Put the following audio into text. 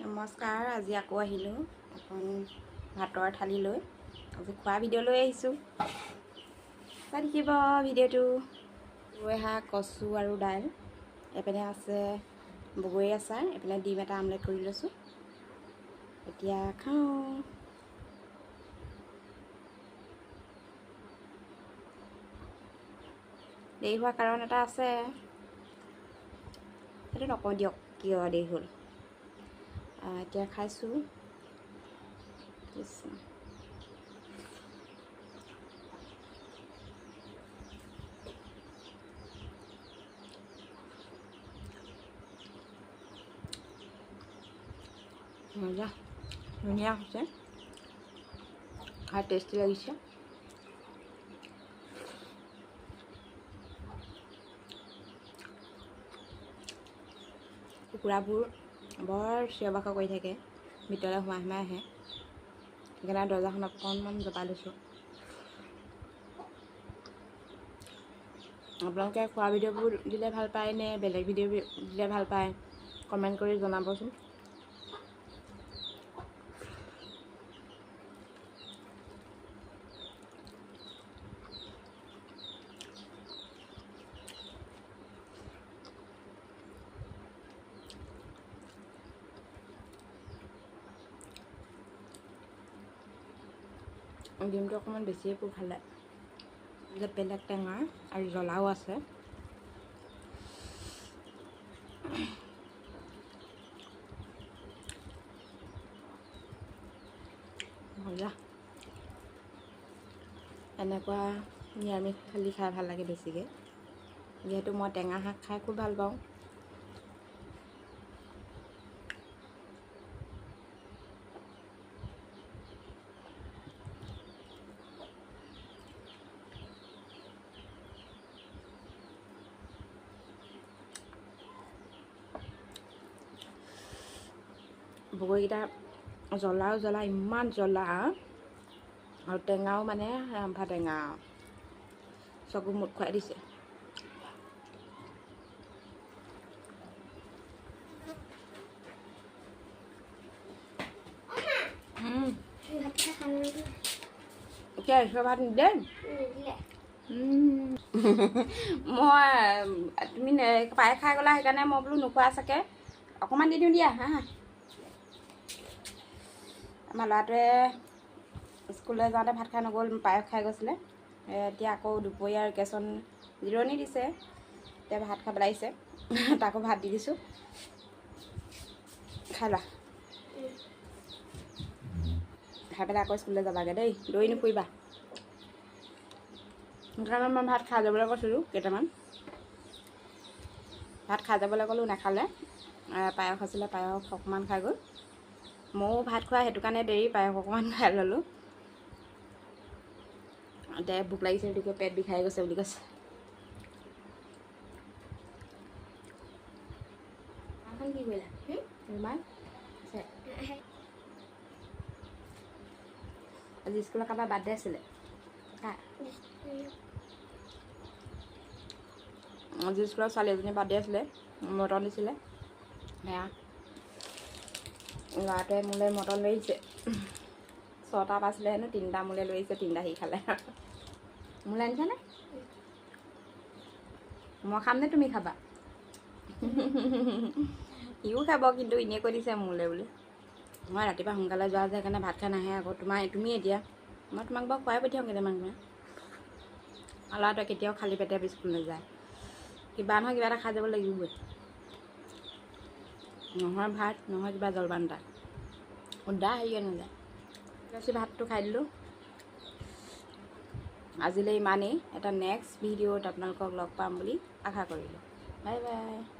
নমস্কাৰ। আজি আকৌ আহিলোঁ এখন ভাতৰ থালি লৈ। আজি খোৱা ভিডিঅ' লৈ আহিছোঁ, চাই থাকিব ভিডিঅ'টো। তুৰৈ শাক, কচু আৰু দাইল। এইপিনে আছে বগৰী আচাৰ, এইপিনে ডিম এটা আমলেট কৰি লৈছোঁ। এতিয়া খাওঁ। দেৰি হোৱাৰ কাৰণ এটা আছে, সেইটো নকওঁ দিয়ক কিয় দেৰি হ'ল। এতিয়া খাইছোঁ। মজা, ধুনীয়া হৈছে, খাই টেষ্টি লাগিছে। কুকুৰাবোৰ বৰ চিঞৰ বাখৰ কৰি থাকে, ভিতৰলৈ সোমাই সোমাই আহে। সেইকাৰণে দৰ্জাখন অকণমান জপাই লৈছোঁ। আপোনালোকে খোৱা ভিডিঅ'বোৰ দিলে ভাল পায় নে বেলেগ ভিডিঅ' দিলে ভাল পায়, কমেণ্ট কৰি জনাবচোন। ডিমটো অকণমান বেছিয়ে পোক খালে, বেলেগ টেঙা আৰু জ্বলাও আছে। মজা। এনেকুৱা নিৰামিষ থালি খাই ভাল লাগে বেছিকৈ, যিহেতু মই টেঙা শাক খাই খুব ভাল পাওঁ। বগৰীকেইটা জ্বলা, ইমান জ্বলা আৰু টেঙাও মানে ৰামফা টেঙা, চকু মুট খুৱাই দিছে। এতিয়া এশ ভাত নিদিলে। মই তুমি পাই খাই গ'লা, সেইকাৰণে মই বোলো নোখোৱা চাগে, অকণমান দি দিওঁ দিয়া। হা, আমাৰ ল'ৰাটোৱে স্কুললৈ যাওঁতে ভাত খাই নগ'ল, পায়স খাই গৈছিলে। এতিয়া আকৌ দুপৰীয়া ভেকেশ্যন জিৰণি দিছে, এতিয়া ভাত খাবলৈ আহিছে, তাকো ভাত দি দিছোঁ, খাই লোৱা। খাই পেলাই আকৌ স্কুললৈ যাবাগৈ দেই, দৌৰি নুফুৰিবা। সেইকাৰণে মই ভাত খাই যাবলৈ কৈছিলোঁ, কেইটামান ভাত খাই যাবলৈ ক'লোঁ, নাখালে। পায়স আছিলে, পায়স অকণমান খাই গ'ল। ময়ো ভাত খোৱা সেইটো কাৰণে দেৰি, পায়স অকণমান খাই ল'লোঁ। এতিয়া ভোক লাগিছে বুলি কৈ পেট বিষাই গৈছে বুলি কৈছে। কি কৰিলা ৰুমাল? আজি স্কুলত কাৰোবাৰ বাৰ্থডে আছিলে। আজি স্কুলত ছোৱালী এজনী বাৰ্থডে আছিলে, মটন দিছিলে। সেয়া ল'ৰাটোৱে মোলৈ মটন লৈ আহিছে। 6টা পাইছিলে হেনো, 3টা মোলৈ লৈ আহিছে, 3টা সি খালে। মোলৈ আনিছানে? মই খাম নে তুমি খাবা? সিও খাব, কিন্তু এনেই কৈ দিছে মোলৈ বুলি। মই ৰাতিপুৱা সোনকালে যোৱা যে, সেইকাৰণে ভাত খাই নাহে আকৌ। তুমি এতিয়া মই তোমাক বাৰু খুৱাই পঠিয়াওঁ কেইটামান। ল'ৰাটোৱে কেতিয়াও খালী পেটে স্কুল নাযায়, কিবা নহয় কিবা এটা খাই যাব লাগিবই। নহয় ভাত, নহয় কিবা জলপান এটা, সুদা হেৰিয়ে নাযায়। বেছি ভাতটো খাই দিলোঁ। আজিলৈ ইমানেই। এটা নেক্সট ভিডিঅ'ত আপোনালোকক লগ পাম বুলি আশা কৰিলোঁ। Bye bye.